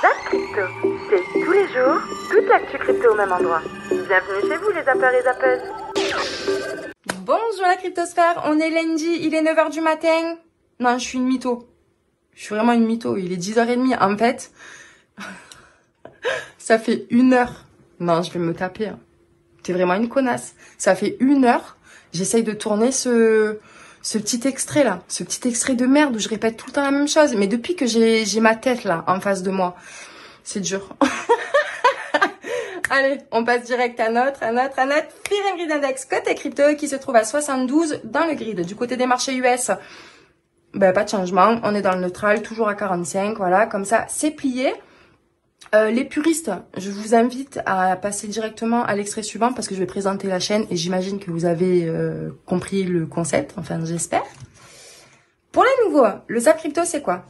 Zap Crypto, c'est tous les jours, toute l'actu crypto au même endroit. Bienvenue chez vous les zappeurs et zappeuses. Bonjour la cryptosphère, on est lundi, il est 9h du matin. Non, je suis une mytho. Je suis vraiment une mytho, il est 10h30 en fait. Ça fait 1 heure. Non, je vais me taper. Hein. T'es vraiment une connasse. Ça fait 1 heure, j'essaye de tourner ce petit extrait là, ce petit extrait de merde où je répète tout le temps la même chose. Mais depuis que j'ai ma tête là en face de moi, c'est dur. Allez, on passe direct à notre Fear and Greed Index côté crypto qui se trouve à 72 dans le grid. Du côté des marchés US, ben pas de changement, on est dans le neutral, toujours à 45, voilà, comme ça, c'est plié. Les puristes, je vous invite à passer directement à l'extrait suivant parce que je vais présenter la chaîne et j'imagine que vous avez compris le concept, enfin j'espère. Pour les nouveaux, le Zap Crypto c'est quoi?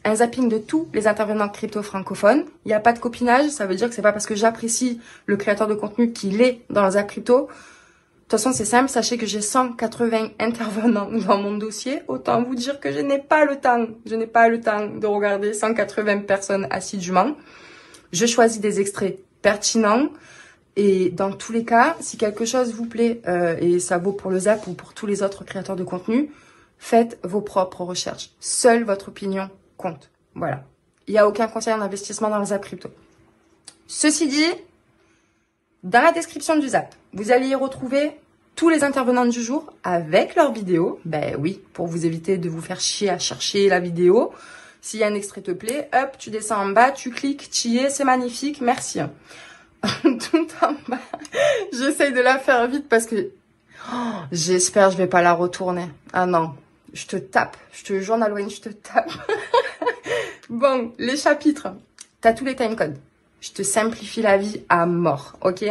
Un zapping de tous les intervenants crypto francophones. Il n'y a pas de copinage, ça veut dire que c'est pas parce que j'apprécie le créateur de contenu qu'il est dans le Zap Crypto. De toute façon, c'est simple, sachez que j'ai 180 intervenants dans mon dossier. Autant vous dire que je n'ai pas le temps de regarder 180 personnes assidûment. Je choisis des extraits pertinents. Et dans tous les cas, si quelque chose vous plaît, et ça vaut pour le Zap ou pour tous les autres créateurs de contenu, faites vos propres recherches. Seule votre opinion compte. Voilà. Il n'y a aucun conseil en investissement dans le Zap Crypto. Ceci dit, dans la description du Zap, vous allez y retrouver tous les intervenants du jour avec leurs vidéos. Ben oui, pour vous éviter de vous faire chier à chercher la vidéo. S'il y a un extrait te plaît, hop, tu descends en bas, tu cliques, tu y es, c'est magnifique, merci. Tout en bas, j'essaye de la faire vite parce que j'espère que je vais pas la retourner. Ah non, je te tape, je te jure Nalouen, je te tape. Bon, les chapitres, t'as tous les timecodes. Je te simplifie la vie à mort, ok?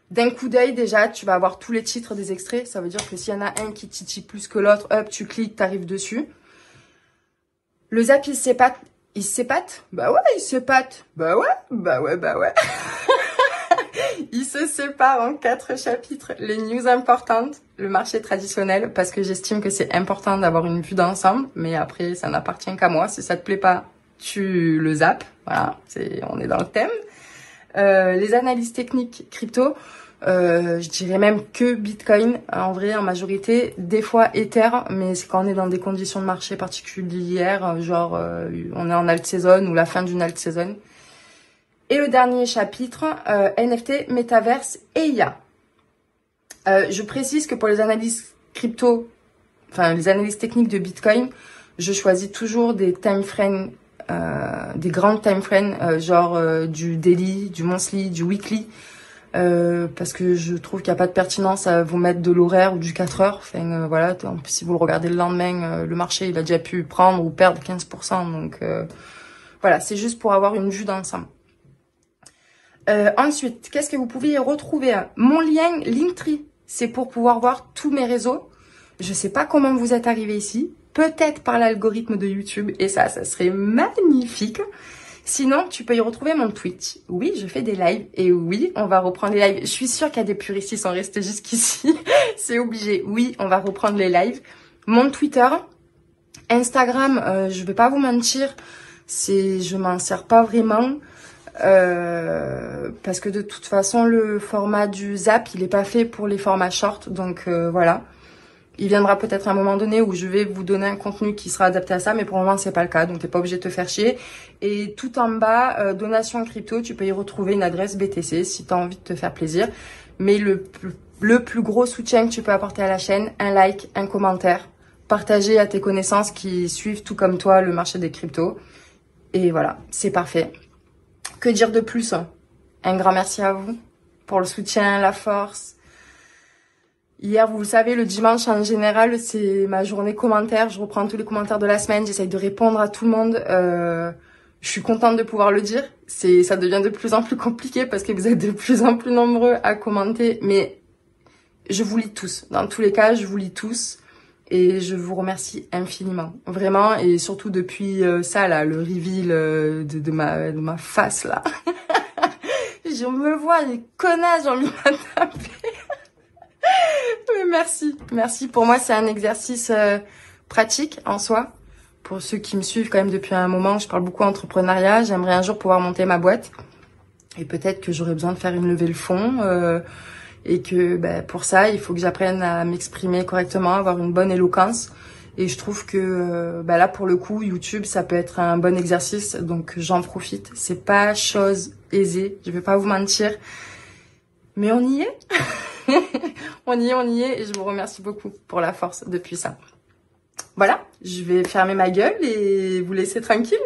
D'un coup d'œil, déjà, tu vas avoir tous les titres des extraits. Ça veut dire que s'il y en a un qui titille plus que l'autre, hop, tu cliques, t'arrives dessus. Le Zap, il s'épate. Il s'épate? Bah ouais, il s'épate. Bah ouais. Il se sépare en 4 chapitres. Les news importantes, le marché traditionnel, parce que j'estime que c'est important d'avoir une vue d'ensemble. Mais après, ça n'appartient qu'à moi. Si ça te plaît pas, tu le zappes. Voilà, on est dans le thème. Les analyses techniques crypto, je dirais même que Bitcoin, en vrai, en majorité, des fois Ether, mais c'est quand on est dans des conditions de marché particulières, genre on est en alt season ou la fin d'une alt season. Et le dernier chapitre, NFT, Metaverse et IA. Je précise que pour les analyses crypto, enfin les analyses techniques de Bitcoin, je choisis toujours des time frames, des grandes time frames, genre du daily, du monthly, du weekly, parce que je trouve qu'il n'y a pas de pertinence à vous mettre de l'horaire ou du 4 heures. Enfin, voilà, si vous le regardez le lendemain, le marché il a déjà pu prendre ou perdre 15%. Donc voilà, c'est juste pour avoir une vue d'ensemble. Ensuite, qu'est-ce que vous pouvez y retrouver? Mon lien Linktree, c'est pour pouvoir voir tous mes réseaux. Je sais pas comment vous êtes arrivé ici. Peut-être par l'algorithme de YouTube. Et ça serait magnifique. Sinon, tu peux y retrouver mon Twitch. Oui, je fais des lives. Et oui, on va reprendre les lives. Je suis sûre qu'il y a des puristes qui sont restés jusqu'ici. C'est obligé. Oui, on va reprendre les lives. Mon Twitter. Instagram, je vais pas vous mentir. Je m'en sers pas vraiment. Parce que de toute façon le format du Zap il est pas fait pour les formats short, donc voilà, il viendra peut-être un moment donné où je vais vous donner un contenu qui sera adapté à ça, mais pour le moment c'est pas le cas, donc t'es pas obligé de te faire chier. Et tout en bas, donation crypto, tu peux y retrouver une adresse BTC si tu as envie de te faire plaisir, mais le plus gros soutien que tu peux apporter à la chaîne, un like, un commentaire, partager à tes connaissances qui suivent tout comme toi le marché des cryptos, et voilà, c'est parfait. Que dire de plus? Un grand merci à vous pour le soutien, la force. Hier, vous le savez, le dimanche en général, c'est ma journée commentaire. Je reprends tous les commentaires de la semaine. J'essaye de répondre à tout le monde. Je suis contente de pouvoir le dire. Ça devient de plus en plus compliqué parce que vous êtes de plus en plus nombreux à commenter. Mais je vous lis tous. Dans tous les cas, je vous lis tous. Et je vous remercie infiniment, vraiment, et surtout depuis ça là, le reveal de ma face là. Je me vois, les connasses, j'ai envie de la taper. Mais merci. Pour moi, c'est un exercice pratique en soi pour ceux qui me suivent quand même depuis un moment, je parle beaucoup entrepreneuriat. J'aimerais un jour pouvoir monter ma boîte. Et peut-être que j'aurais besoin de faire une levée de fonds. Et que pour ça, il faut que j'apprenne à m'exprimer correctement, avoir une bonne éloquence. Et je trouve que là, pour le coup, YouTube, ça peut être un bon exercice. Donc, j'en profite. C'est pas chose aisée. Je vais pas vous mentir. Mais on y est. on y est. Et je vous remercie beaucoup pour la force depuis ça. Voilà. Je vais fermer ma gueule et vous laisser tranquille.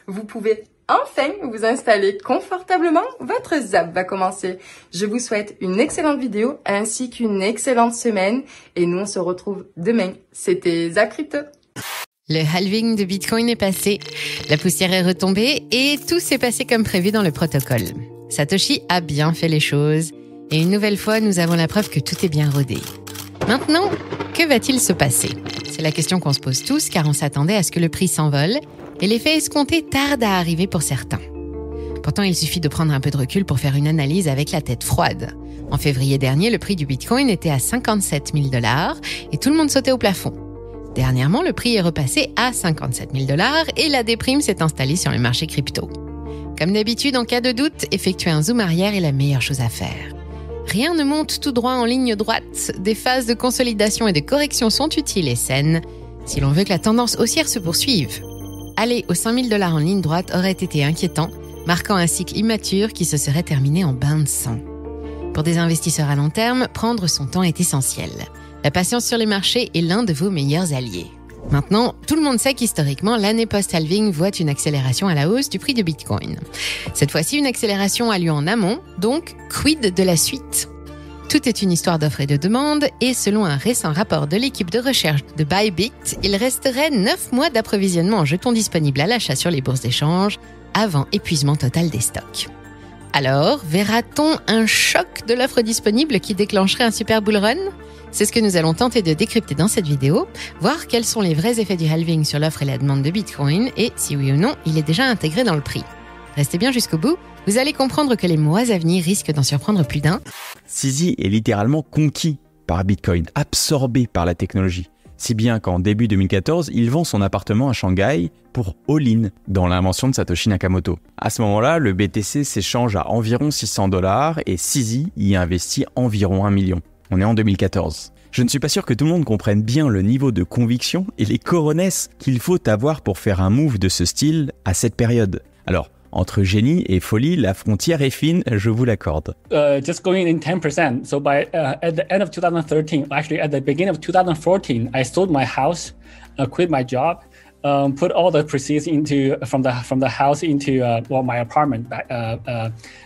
Vous pouvez enfin vous installer confortablement. Votre zap va commencer. Je vous souhaite une excellente vidéo ainsi qu'une excellente semaine. Et nous, on se retrouve demain. C'était Zap Crypto. Le halving de Bitcoin est passé, la poussière est retombée et tout s'est passé comme prévu dans le protocole. Satoshi a bien fait les choses et une nouvelle fois, nous avons la preuve que tout est bien rodé. Maintenant, que va-t-il se passer ? C'est la question qu'on se pose tous car on s'attendait à ce que le prix s'envole et l'effet escompté tarde à arriver pour certains. Pourtant, il suffit de prendre un peu de recul pour faire une analyse avec la tête froide. En février dernier, le prix du Bitcoin était à 57 000 $ et tout le monde sautait au plafond. Dernièrement, le prix est repassé à 57 000 $ et la déprime s'est installée sur le marché crypto. Comme d'habitude, en cas de doute, effectuer un zoom arrière est la meilleure chose à faire. Rien ne monte tout droit en ligne droite. Des phases de consolidation et de correction sont utiles et saines si l'on veut que la tendance haussière se poursuive. Aller aux 5 000 $ en ligne droite aurait été inquiétant, marquant un cycle immature qui se serait terminé en bain de sang. Pour des investisseurs à long terme, prendre son temps est essentiel. La patience sur les marchés est l'un de vos meilleurs alliés. Maintenant, tout le monde sait qu'historiquement, l'année post-halving voit une accélération à la hausse du prix de Bitcoin. Cette fois-ci, une accélération a lieu en amont, donc quid de la suite ? Tout est une histoire d'offre et de demande, et selon un récent rapport de l'équipe de recherche de Bybit, il resterait 9 mois d'approvisionnement en jetons disponibles à l'achat sur les bourses d'échange avant épuisement total des stocks. Alors, verra-t-on un choc de l'offre disponible qui déclencherait un super bull run ? C'est ce que nous allons tenter de décrypter dans cette vidéo, voir quels sont les vrais effets du halving sur l'offre et la demande de Bitcoin et si oui ou non, il est déjà intégré dans le prix. Restez bien jusqu'au bout, vous allez comprendre que les mois à venir risquent d'en surprendre plus d'un. CZ est littéralement conquis par Bitcoin, absorbé par la technologie. Si bien qu'en début 2014, il vend son appartement à Shanghai pour all-in dans l'invention de Satoshi Nakamoto. À ce moment-là, le BTC s'échange à environ 600 $ et CZ y investit environ 1 million. On est en 2014. Je ne suis pas sûr que tout le monde comprenne bien le niveau de conviction et les coronesses qu'il faut avoir pour faire un move de ce style à cette période. Alors, entre génie et folie, la frontière est fine, je vous l'accorde. Just going in 10%. So by at the end of 2013, actually at the beginning of 2014, I sold my house, quit my job, put all the proceeds from the house into my apartment.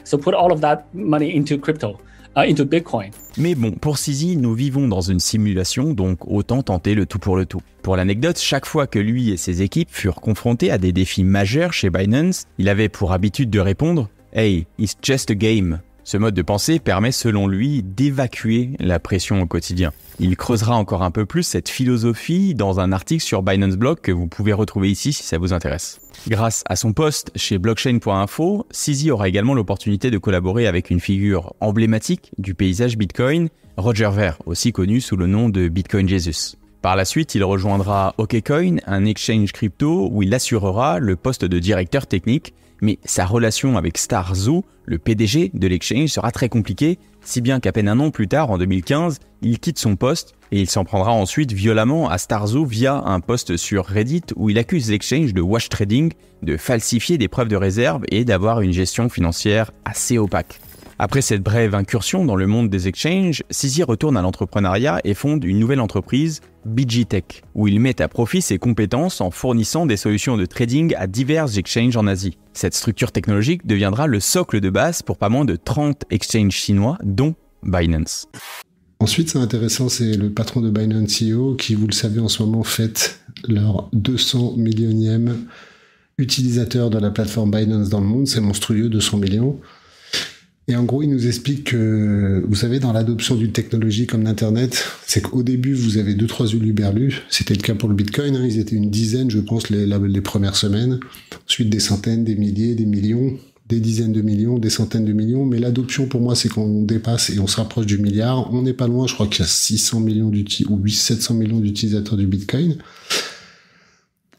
So put all of that money into crypto. Into Bitcoin. Mais bon, pour CZ, nous vivons dans une simulation, donc autant tenter le tout pour le tout. Pour l'anecdote, chaque fois que lui et ses équipes furent confrontés à des défis majeurs chez Binance, il avait pour habitude de répondre « Hey, it's just a game ». Ce mode de pensée permet selon lui d'évacuer la pression au quotidien. Il creusera encore un peu plus cette philosophie dans un article sur Binance Blog que vous pouvez retrouver ici si ça vous intéresse. Grâce à son poste chez blockchain.info, CZ aura également l'opportunité de collaborer avec une figure emblématique du paysage Bitcoin, Roger Ver, aussi connu sous le nom de Bitcoin Jesus. Par la suite, il rejoindra OKCoin, un exchange crypto où il assurera le poste de directeur technique, mais sa relation avec Starzu, le PDG de l'exchange, sera très compliquée, si bien qu'à peine un an plus tard, en 2015, il quitte son poste et il s'en prendra ensuite violemment à Starzu via un post sur Reddit où il accuse l'exchange de wash trading, de falsifier des preuves de réserve et d'avoir une gestion financière assez opaque. Après cette brève incursion dans le monde des exchanges, CZ retourne à l'entrepreneuriat et fonde une nouvelle entreprise, BGTech, où il met à profit ses compétences en fournissant des solutions de trading à divers exchanges en Asie. Cette structure technologique deviendra le socle de base pour pas moins de 30 exchanges chinois, dont Binance. Ensuite, c'est intéressant, c'est le patron de Binance CEO qui, vous le savez, en ce moment fête leur 200 millionième utilisateur de la plateforme Binance dans le monde. C'est monstrueux, 200 millions. Et en gros, il nous explique que, vous savez, dans l'adoption d'une technologie comme l'Internet, c'est qu'au début, vous avez 2-3 huluberlus. C'était le cas pour le Bitcoin, hein. Ils étaient une dizaine, je pense, les premières semaines. Ensuite, des centaines, des milliers, des millions, des dizaines de millions, des centaines de millions. Mais l'adoption, pour moi, c'est qu'on dépasse et on se rapproche du milliard. On n'est pas loin, je crois qu'il y a 600 millions ou 700 millions d'utilisateurs du Bitcoin.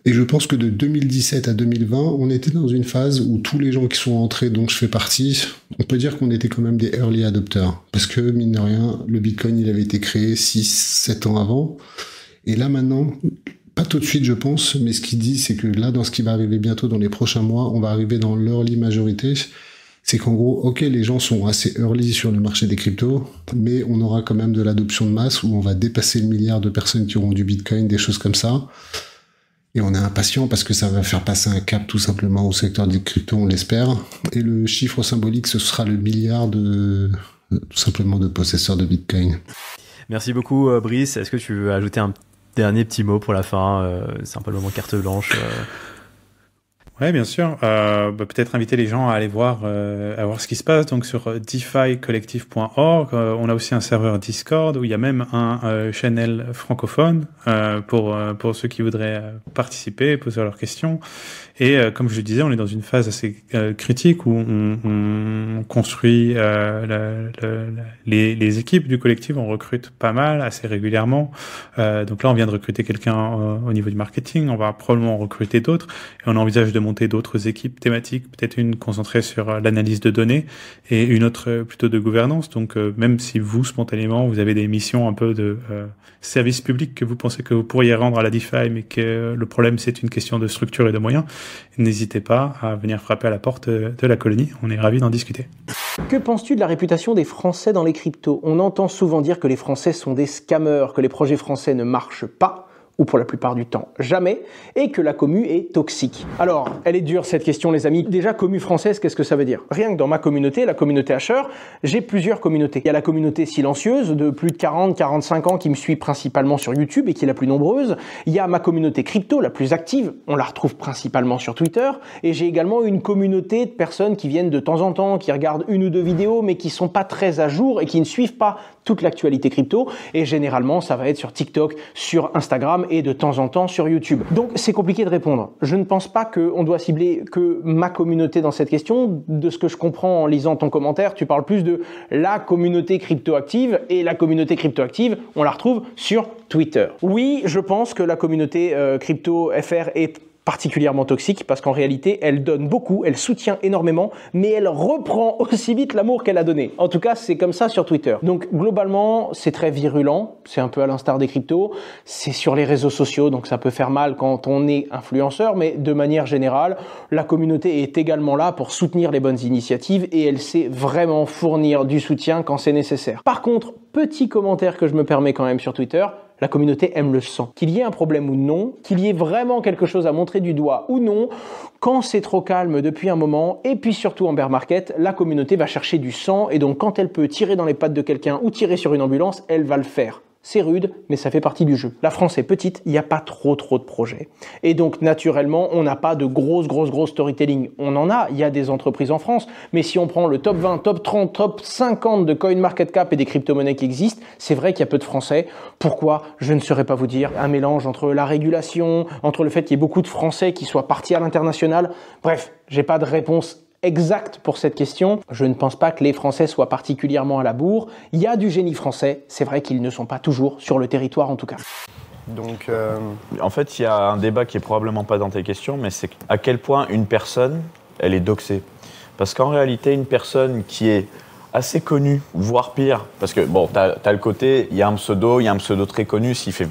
Et je pense que de 2017 à 2020, on était dans une phase où tous les gens qui sont entrés, dont je fais partie, on peut dire qu'on était quand même des early adopters. Parce que, mine de rien, le Bitcoin, il avait été créé 6-7 ans avant. Et là, maintenant, pas tout de suite, je pense, mais ce qu'il dit, c'est que là, dans ce qui va arriver bientôt, dans les prochains mois, on va arriver dans l'early majorité. C'est qu'en gros, ok, les gens sont assez early sur le marché des cryptos, mais on aura quand même de l'adoption de masse où on va dépasser le milliard de personnes qui auront du Bitcoin, des choses comme ça. Et on est impatient parce que ça va faire passer un cap tout simplement au secteur des cryptos, on l'espère. Et le chiffre symbolique, ce sera le milliard tout simplement de possesseurs de Bitcoin. Merci beaucoup, Brice. Est-ce que tu veux ajouter un dernier petit mot pour la fin? C'est un peu le moment carte blanche. Ouais, bien sûr. Peut-être inviter les gens à aller voir ce qui se passe. Donc sur deficollective.org, on a aussi un serveur Discord où il y a même un channel francophone pour ceux qui voudraient participer, poser leurs questions. Et comme je le disais, on est dans une phase assez critique où on construit les équipes du collectif. On recrute pas mal, assez régulièrement. Donc là, on vient de recruter quelqu'un au niveau du marketing. On va probablement en recruter d'autres. Et on envisage de monter d'autres équipes thématiques, peut-être une concentrée sur l'analyse de données et une autre plutôt de gouvernance. Donc même si vous, spontanément, vous avez des missions un peu de service public que vous pensez que vous pourriez rendre à la DeFi, mais que le problème, c'est une question de structure et de moyens, n'hésitez pas à venir frapper à la porte de la colonie. On est ravis d'en discuter. Que penses-tu de la réputation des Français dans les cryptos? On entend souvent dire que les Français sont des scammers, que les projets français ne marchent pas, ou pour la plupart du temps jamais, et que la commu est toxique. Alors, elle est dure cette question les amis. Déjà, commu française, qu'est-ce que ça veut dire? Rien que dans ma communauté, la communauté Hasher, j'ai plusieurs communautés. Il y a la communauté silencieuse de plus de 40-45 ans qui me suit principalement sur YouTube et qui est la plus nombreuse. Il y a ma communauté crypto, la plus active, on la retrouve principalement sur Twitter. Et j'ai également une communauté de personnes qui viennent de temps en temps, qui regardent une ou deux vidéos, mais qui sont pas très à jour et qui ne suivent pas toute l'actualité crypto. Et généralement, ça va être sur TikTok, sur Instagram et de temps en temps sur YouTube. Donc c'est compliqué de répondre. Je ne pense pas qu'on doit cibler que ma communauté dans cette question. De ce que je comprends en lisant ton commentaire, tu parles plus de la communauté cryptoactive, et la communauté cryptoactive, on la retrouve sur Twitter. Oui, je pense que la communauté crypto FR est particulièrement toxique parce qu'en réalité, elle donne beaucoup, elle soutient énormément, mais elle reprend aussi vite l'amour qu'elle a donné. En tout cas, c'est comme ça sur Twitter. Donc globalement, c'est très virulent, c'est un peu à l'instar des cryptos, c'est sur les réseaux sociaux, donc ça peut faire mal quand on est influenceur, mais de manière générale, la communauté est également là pour soutenir les bonnes initiatives et elle sait vraiment fournir du soutien quand c'est nécessaire. Par contre, petit commentaire que je me permets quand même sur Twitter, la communauté aime le sang. Qu'il y ait un problème ou non, qu'il y ait vraiment quelque chose à montrer du doigt ou non, quand c'est trop calme depuis un moment, et puis surtout en bear market, la communauté va chercher du sang, et donc quand elle peut tirer dans les pattes de quelqu'un ou tirer sur une ambulance, elle va le faire. C'est rude, mais ça fait partie du jeu. La France est petite, il n'y a pas trop de projets. Et donc, naturellement, on n'a pas de gros storytelling. On en a, il y a des entreprises en France, mais si on prend le top 20, top 30, top 50 de CoinMarketCap et des crypto-monnaies qui existent, c'est vrai qu'il y a peu de Français. Pourquoi? Je ne saurais pas vous dire. Un mélange entre la régulation, entre le fait qu'il y ait beaucoup de Français qui soient partis à l'international. Bref, j'ai pas de réponse exact pour cette question. Je ne pense pas que les Français soient particulièrement à la bourre. Il y a du génie français. C'est vrai qu'ils ne sont pas toujours sur le territoire en tout cas. Donc, en fait, il y a un débat qui est probablement pas dans tes questions, mais c'est à quel point une personne, elle est doxée. Parce qu'en réalité, une personne qui est assez connue, voire pire, parce que bon, t'as le côté, il y a un pseudo très connu, s'il fait...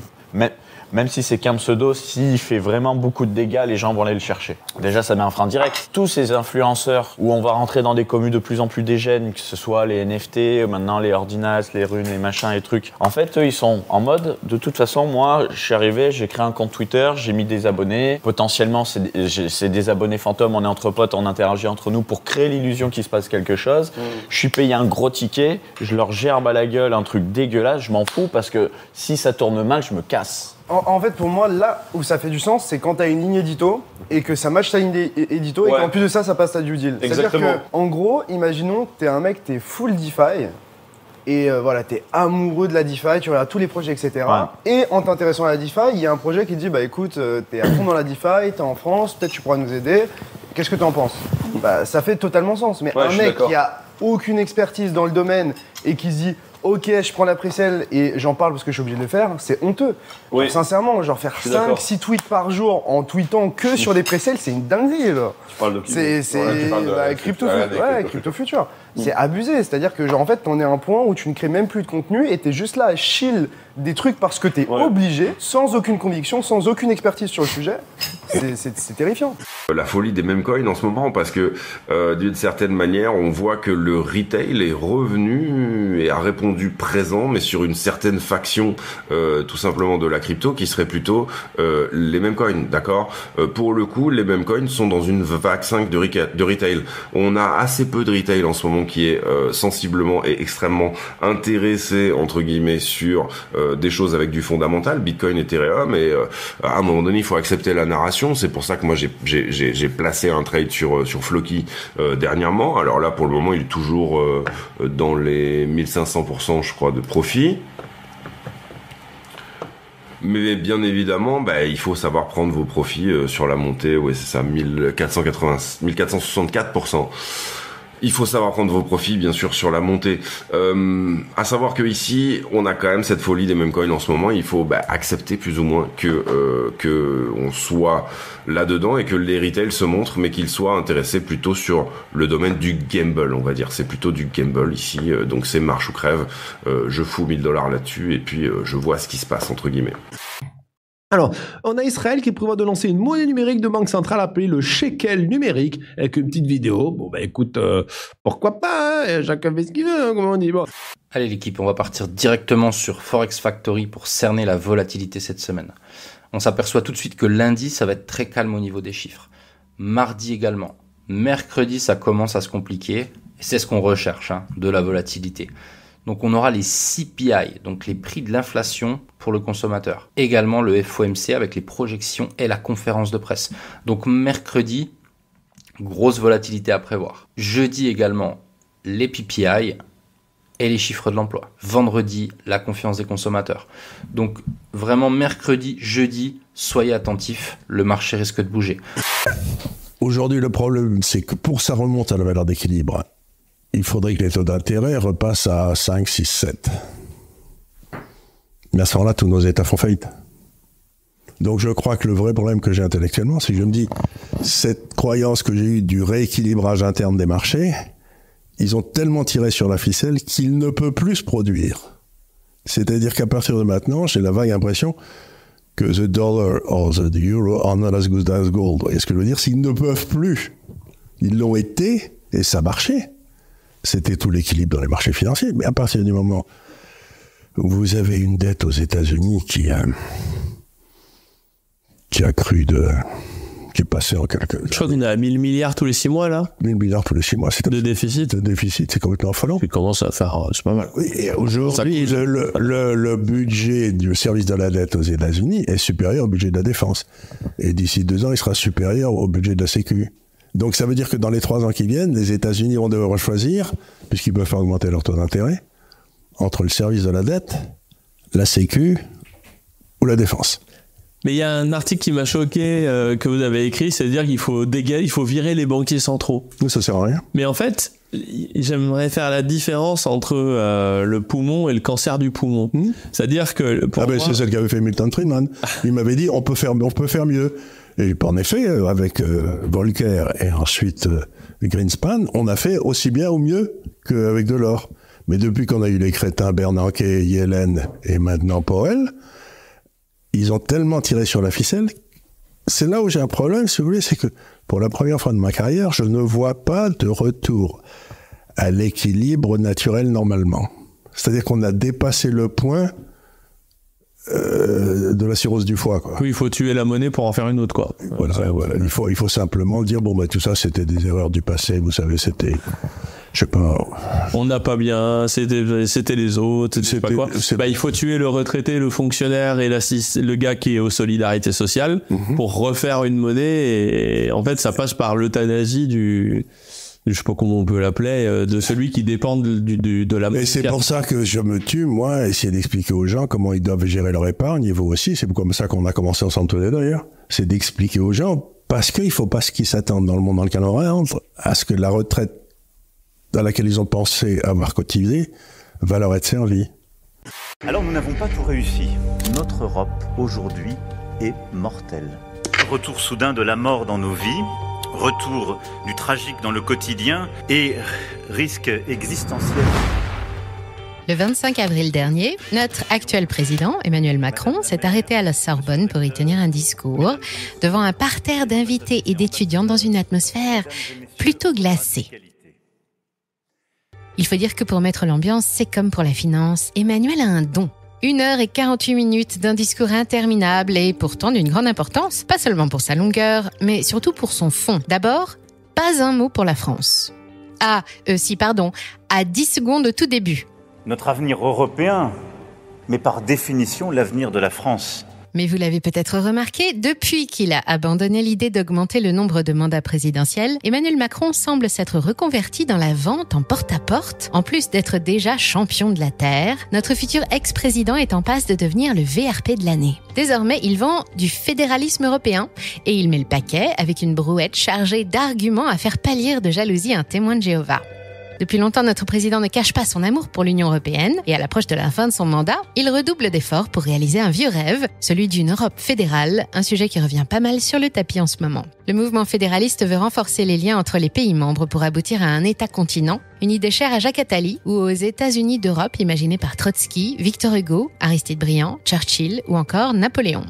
Même si c'est qu'un pseudo, s'il fait vraiment beaucoup de dégâts, les gens vont aller le chercher. Déjà, ça met un frein direct. Tous ces influenceurs où on va rentrer dans des communes de plus en plus dégènes, que ce soit les NFT, maintenant les Ordinals, les runes, les machins, les trucs. En fait, eux, ils sont en mode, de toute façon, moi, je suis arrivé, j'ai créé un compte Twitter, j'ai mis des abonnés. Potentiellement, c'est des abonnés fantômes, on est entre potes, on interagit entre nous pour créer l'illusion qu'il se passe quelque chose. Je suis payé un gros ticket, je leur gerbe à la gueule un truc dégueulasse, je m'en fous parce que si ça tourne mal, je me casse. En fait, pour moi, là où ça fait du sens, c'est quand tu as une ligne édito et que ça match ta ligne édito et qu'en plus de ça, ça passe ta due deal. C'est-à-dire qu'en gros, imaginons que tu es un mec, tu es full DeFi et voilà, tu es amoureux de la DeFi, tu regardes tous les projets, etc. Ouais. Et en t'intéressant à la DeFi, il y a un projet qui te dit bah écoute, tu es à fond dans la DeFi, tu es en France, peut-être tu pourras nous aider. Qu'est-ce que tu en penses? Bah, ça fait totalement sens. Mais un mec qui a aucune expertise dans le domaine et qui se dit ok, je prends la pre-sale et j'en parle parce que je suis obligé de le faire, c'est honteux. Oui. Genre, sincèrement, genre faire 5-6 tweets par jour en tweetant que sur des pre-sales, c'est une dinguerie. Là. Tu parles de qui? Crypto Future. C'est abusé, c'est-à-dire que genre en fait t'en es à un point où tu ne crées même plus de contenu et t'es juste là à chill des trucs parce que t'es obligé, sans aucune conviction, sans aucune expertise sur le sujet. C'est terrifiant. La folie des meme coins en ce moment, parce que d'une certaine manière on voit que le retail est revenu et a répondu présent, mais sur une certaine faction tout simplement de la crypto qui serait plutôt les meme coins, d'accord. Pour le coup, les meme coins sont dans une vague 5 de retail. On a assez peu de retail en ce moment qui est sensiblement et extrêmement intéressé entre guillemets sur des choses avec du fondamental, Bitcoin, Ethereum, et à un moment donné il faut accepter la narration. C'est pour ça que moi j'ai placé un trade sur Floki dernièrement. Alors là pour le moment il est toujours dans les 1500% je crois de profit. Mais bien évidemment, il faut savoir prendre vos profits sur la montée. Ouais, c'est ça, 1464%. Il faut savoir prendre vos profits, bien sûr, sur la montée. À savoir que ici, on a quand même cette folie des meme coins en ce moment. Il faut accepter plus ou moins que on soit là-dedans et que les retails se montrent, mais qu'ils soient intéressés plutôt sur le domaine du gamble, on va dire. C'est plutôt du gamble ici, donc c'est marche ou crève. Je fous $1000 là-dessus et puis je vois ce qui se passe, entre guillemets. Alors, on a Israël qui prévoit de lancer une monnaie numérique de banque centrale appelée le shekel numérique, avec une petite vidéo. Bon, écoute, pourquoi pas, hein, chacun fait ce qu'il veut, hein, comme on dit. Bon. Allez l'équipe, on va partir directement sur Forex Factory pour cerner la volatilité cette semaine. On s'aperçoit tout de suite que lundi, ça va être très calme au niveau des chiffres. Mardi également. Mercredi, ça commence à se compliquer. Et c'est ce qu'on recherche, hein, de la volatilité. Donc on aura les CPI, donc les prix de l'inflation pour le consommateur. Également le FOMC avec les projections et la conférence de presse. Donc mercredi, grosse volatilité à prévoir. Jeudi également, les PPI et les chiffres de l'emploi. Vendredi, la confiance des consommateurs. Donc vraiment mercredi, jeudi, soyez attentifs, le marché risque de bouger. Aujourd'hui, le problème, c'est que pour ça remonte à la valeur d'équilibre, il faudrait que les taux d'intérêt repassent à 5, 6, 7. Mais à ce moment-là, tous nos États font faillite. Donc je crois que le vrai problème que j'ai intellectuellement, c'est que je me dis, cette croyance que j'ai eue du rééquilibrage interne des marchés, ils ont tellement tiré sur la ficelle qu'il ne peut plus se produire. C'est-à-dire qu'à partir de maintenant, j'ai la vague impression que the dollar or the euro are not as good as gold. Vous voyez ce que je veux dire? S'ils ne peuvent plus, ils l'ont été, et ça marchait. C'était tout l'équilibre dans les marchés financiers. Mais à partir du moment où vous avez une dette aux États-Unis qui a cru qui est passé en quelque... Je crois qu'on est à 1000 milliards tous les 6 mois, là. 1000 milliards tous les 6 mois. De déficit. De déficit, c'est complètement affolant. Tu commences à faire... C'est pas mal. Oui, et aujourd'hui, le budget du service de la dette aux États-Unis est supérieur au budget de la défense. Et d'ici 2 ans, il sera supérieur au budget de la Sécu. Donc ça veut dire que dans les 3 ans qui viennent, les États-Unis vont devoir choisir, puisqu'ils peuvent faire augmenter leur taux d'intérêt, entre le service de la dette, la Sécu ou la défense. Mais il y a un article qui m'a choqué que vous avez écrit, c'est-à-dire qu'il faut virer les banquiers centraux. Oui, ça sert à rien. Mais en fait, j'aimerais faire la différence entre le poumon et le cancer du poumon. C'est-à-dire que pour moi... c'est celle qu'avait fait Milton Friedman. Il m'avait dit on peut faire mieux. Et en effet, avec Volcker et ensuite Greenspan, on a fait aussi bien ou mieux qu'avec Delors. Mais depuis qu'on a eu les crétins Bernanke, Yellen et maintenant Powell, ils ont tellement tiré sur la ficelle. C'est là où j'ai un problème, si vous voulez, c'est que pour la première fois de ma carrière, je ne vois pas de retour à l'équilibre naturel normalement. C'est-à-dire qu'on a dépassé le point de la cirrhose du foie, quoi. Oui, il faut tuer la monnaie pour en faire une autre, quoi. Voilà. Il faut simplement dire tout ça, c'était des erreurs du passé, vous savez, c'était... Je sais pas. On n'a pas bien, c'était les autres, je sais pas quoi. Il faut tuer le retraité, le fonctionnaire et le gars qui est aux solidarités sociales pour refaire une monnaie. Et en fait, ça passe par l'euthanasie je sais pas comment on peut l'appeler, de celui qui dépend de la... Et c'est pour ça que je me tue, moi, à essayer d'expliquer aux gens comment ils doivent gérer leur épargne, et vous aussi, c'est comme ça qu'on a commencé ensemble tous les deux d'ailleurs, c'est d'expliquer aux gens, parce qu'il faut pas ce qu'ils s'attendent dans le monde dans lequel on rentre, à ce que la retraite à laquelle ils ont pensé avoir cotisé va leur être servie. Alors nous n'avons pas tout réussi. Notre Europe, aujourd'hui, est mortelle. Retour soudain de la mort dans nos vies, retour du tragique dans le quotidien et risque existentiel. Le 25 avril dernier, notre actuel président, Emmanuel Macron, s'est arrêté à la Sorbonne pour y tenir un discours devant un parterre d'invités et d'étudiants dans une atmosphère plutôt glacée. Il faut dire que pour mettre l'ambiance, c'est comme pour la finance, Emmanuel a un don. 1h48 d'un discours interminable et pourtant d'une grande importance, pas seulement pour sa longueur, mais surtout pour son fond. D'abord, pas un mot pour la France. À 10 secondes au tout début. Notre avenir européen, mais par définition l'avenir de la France. Mais vous l'avez peut-être remarqué, depuis qu'il a abandonné l'idée d'augmenter le nombre de mandats présidentiels, Emmanuel Macron semble s'être reconverti dans la vente en porte-à-porte. En plus d'être déjà champion de la Terre, notre futur ex-président est en passe de devenir le VRP de l'année. Désormais, il vend du fédéralisme européen et il met le paquet avec une brouette chargée d'arguments à faire pâlir de jalousie un témoin de Jéhovah. Depuis longtemps, notre président ne cache pas son amour pour l'Union européenne et à l'approche de la fin de son mandat, il redouble d'efforts pour réaliser un vieux rêve, celui d'une Europe fédérale, un sujet qui revient pas mal sur le tapis en ce moment. Le mouvement fédéraliste veut renforcer les liens entre les pays membres pour aboutir à un État-continent, une idée chère à Jacques Attali ou aux États-Unis d'Europe imaginés par Trotsky, Victor Hugo, Aristide Briand, Churchill ou encore Napoléon.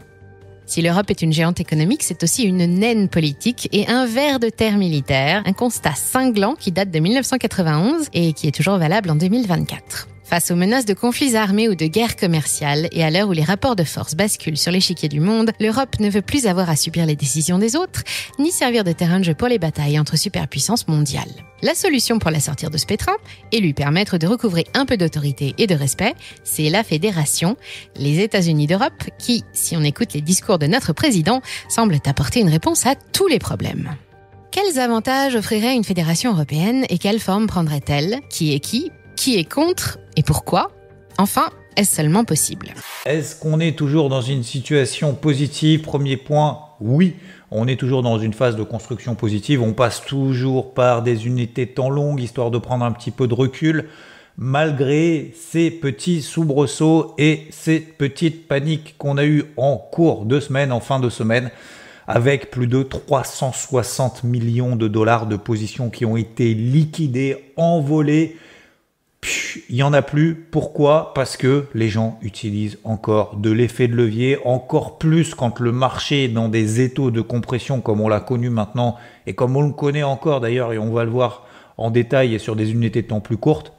Si l'Europe est une géante économique, c'est aussi une naine politique et un ver de terre militaire, un constat cinglant qui date de 1991 et qui est toujours valable en 2024. Face aux menaces de conflits armés ou de guerres commerciales, et à l'heure où les rapports de force basculent sur l'échiquier du monde, l'Europe ne veut plus avoir à subir les décisions des autres, ni servir de terrain de jeu pour les batailles entre superpuissances mondiales. La solution pour la sortir de ce pétrin, et lui permettre de recouvrer un peu d'autorité et de respect, c'est la fédération, les États-Unis d'Europe, qui, si on écoute les discours de notre président, semblent apporter une réponse à tous les problèmes. Quels avantages offrirait une fédération européenne et quelle forme prendrait-elle ? Qui est contre et pourquoi ? Enfin, est-ce seulement possible ? Est-ce qu'on est toujours dans une situation positive ? Premier point, oui. On est toujours dans une phase de construction positive. On passe toujours par des unités de temps longues, histoire de prendre un petit peu de recul, malgré ces petits soubresauts et ces petites paniques qu'on a eues en cours de semaine, en fin de semaine, avec plus de 360 millions de dollars de positions qui ont été liquidées, envolées. Il n'y en a plus. Pourquoi ? Parce que les gens utilisent encore de l'effet de levier, encore plus quand le marché est dans des étaux de compression comme on l'a connu maintenant et comme on le connaît encore d'ailleurs, et on va le voir en détail et sur des unités de temps plus courtes.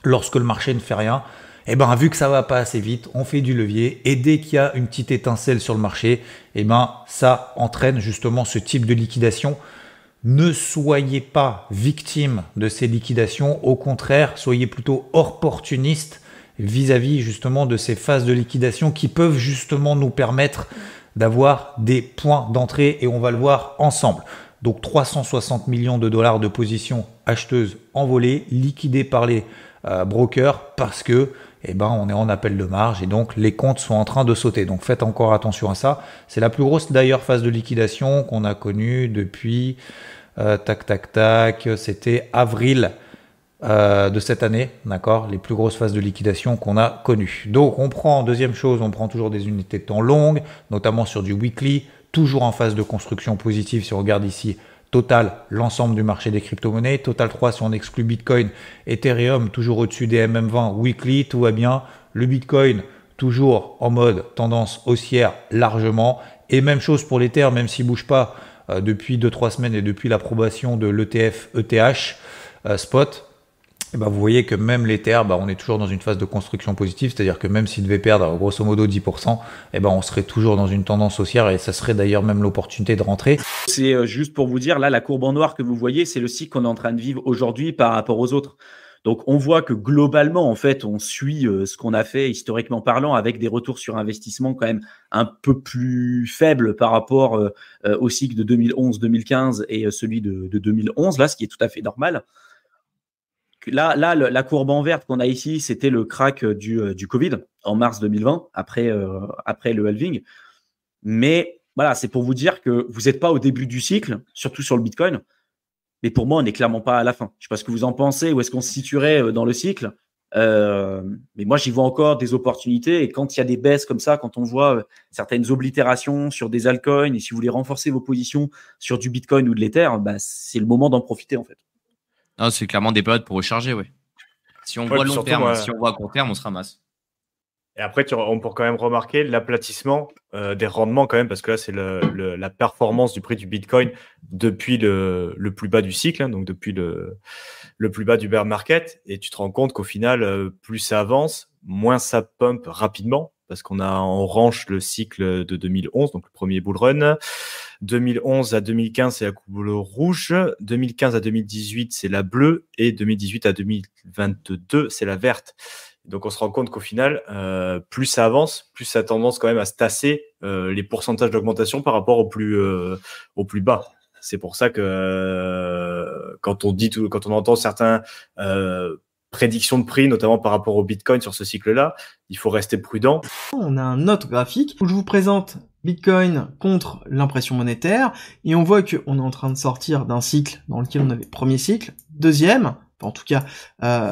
Lorsque le marché ne fait rien, vu que ça va pas assez vite, on fait du levier et dès qu'il y a une petite étincelle sur le marché, ça entraîne justement ce type de liquidation. Ne soyez pas victime de ces liquidations, au contraire, soyez plutôt opportuniste vis-à-vis justement de ces phases de liquidation qui peuvent justement nous permettre d'avoir des points d'entrée et on va le voir ensemble. Donc 360 millions de dollars de positions acheteuses envolées, liquidées par les brokers parce que on est en appel de marge et donc les comptes sont en train de sauter. Donc faites encore attention à ça. C'est la plus grosse d'ailleurs phase de liquidation qu'on a connue depuis c'était avril de cette année, d'accord, les plus grosses phases de liquidation qu'on a connues. Donc on prend, deuxième chose, on prend toujours des unités de temps longues, notamment sur du weekly, toujours en phase de construction positive. Si on regarde ici, Total, l'ensemble du marché des crypto-monnaies. Total 3, si on exclut Bitcoin, Ethereum, toujours au-dessus des MM20 weekly, tout va bien. Le Bitcoin, toujours en mode tendance haussière largement. Et même chose pour l'Ether, même s'il ne bouge pas depuis 2-3 semaines et depuis l'approbation de l'ETF ETH spot. Vous voyez que même l'Ether, on est toujours dans une phase de construction positive, c'est-à-dire que même s'il devait perdre grosso modo 10%, on serait toujours dans une tendance haussière et ça serait d'ailleurs même l'opportunité de rentrer. C'est juste pour vous dire, là, la courbe en noir que vous voyez, c'est le cycle qu'on est en train de vivre aujourd'hui par rapport aux autres. Donc, on voit que globalement, en fait, on suit ce qu'on a fait historiquement parlant avec des retours sur investissement quand même un peu plus faibles par rapport au cycle de 2011-2015 et celui de 2011, là, ce qui est tout à fait normal. Là, la courbe en verte qu'on a ici, c'était le crack du Covid en mars 2020, après le halving. Mais voilà, c'est pour vous dire que vous n'êtes pas au début du cycle, surtout sur le Bitcoin. Mais pour moi, on n'est clairement pas à la fin. Je ne sais pas ce que vous en pensez. Où est-ce qu'on se situerait dans le cycle ? Mais moi, j'y vois encore des opportunités. Et quand il y a des baisses comme ça, quand on voit certaines oblitérations sur des altcoins, et si vous voulez renforcer vos positions sur du Bitcoin ou de l'Ether, c'est le moment d'en profiter en fait. Non, c'est clairement des périodes pour recharger, oui. Si on voit long terme, si on voit à court terme, on se ramasse. Et après, on peut quand même remarquer l'aplatissement des rendements quand même, parce que là, c'est la performance du prix du Bitcoin depuis le plus bas du cycle, hein, donc depuis le plus bas du bear market. Et tu te rends compte qu'au final, plus ça avance, moins ça pump rapidement, parce qu'on a en orange le cycle de 2011, donc le premier bull run. 2011 à 2015, c'est la couleur rouge. 2015 à 2018, c'est la bleue. Et 2018 à 2022, c'est la verte. Donc, on se rend compte qu'au final, plus ça avance, plus ça a tendance quand même à se tasser les pourcentages d'augmentation par rapport au plus bas. C'est pour ça que quand on entend certains prédictions de prix, notamment par rapport au Bitcoin sur ce cycle-là, il faut rester prudent. On a un autre graphique où je vous présente Bitcoin contre l'impression monétaire et on voit qu'on est en train de sortir d'un cycle dans lequel on avait premier cycle, deuxième, en tout cas,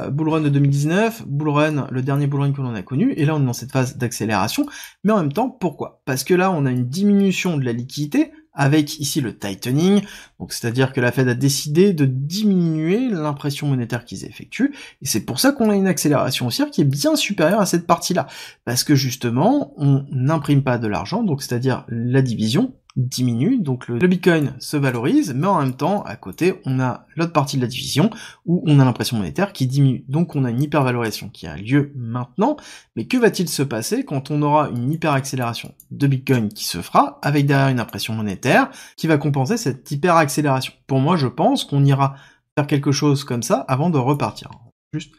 bull run de 2019, le dernier bull run que l'on a connu, et là on est dans cette phase d'accélération, mais en même temps, pourquoi ? Parce que là on a une diminution de la liquidité, avec ici le tightening, donc c'est-à-dire que la Fed a décidé de diminuer l'impression monétaire qu'ils effectuent, et c'est pour ça qu'on a une accélération haussière qui est bien supérieure à cette partie-là, parce que justement, on n'imprime pas de l'argent, donc c'est-à-dire la division diminue, donc le Bitcoin se valorise, mais en même temps, à côté, on a l'autre partie de la division, où on a l'impression monétaire qui diminue. Donc on a une hypervalorisation qui a lieu maintenant, mais que va-t-il se passer quand on aura une hyperaccélération de Bitcoin qui se fera, avec derrière une impression monétaire, qui va compenser cette hyperaccélération ? Pour moi, je pense qu'on ira faire quelque chose comme ça avant de repartir. Juste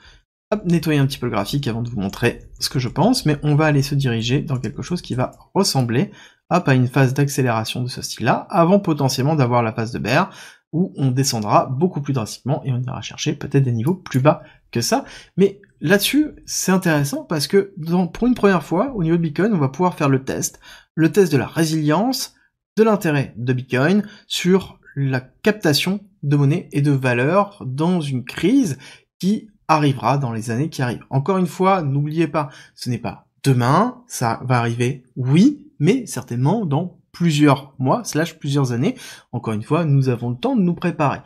nettoyer un petit peu le graphique avant de vous montrer ce que je pense, mais on va aller se diriger dans quelque chose qui va ressembler à une phase d'accélération de ce style-là, avant potentiellement d'avoir la phase de bear, où on descendra beaucoup plus drastiquement et on ira chercher peut-être des niveaux plus bas que ça. Mais là-dessus, c'est intéressant parce que pour une première fois, au niveau de Bitcoin, on va pouvoir faire le test de la résilience, de l'intérêt de Bitcoin sur la captation de monnaie et de valeur dans une crise qui arrivera dans les années qui arrivent. Encore une fois, n'oubliez pas, ce n'est pas demain, ça va arriver, oui, mais certainement dans plusieurs mois, plusieurs années. Encore une fois, nous avons le temps de nous préparer.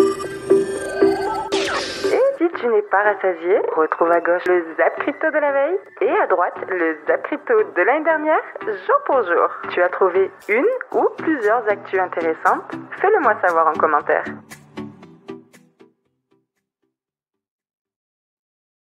Et si tu n'es pas rassasié, retrouve à gauche le Zap Crypto de la veille et à droite le Zap Crypto de l'année dernière, jour pour jour. Tu as trouvé une ou plusieurs actus intéressantes ? Fais-le moi savoir en commentaire.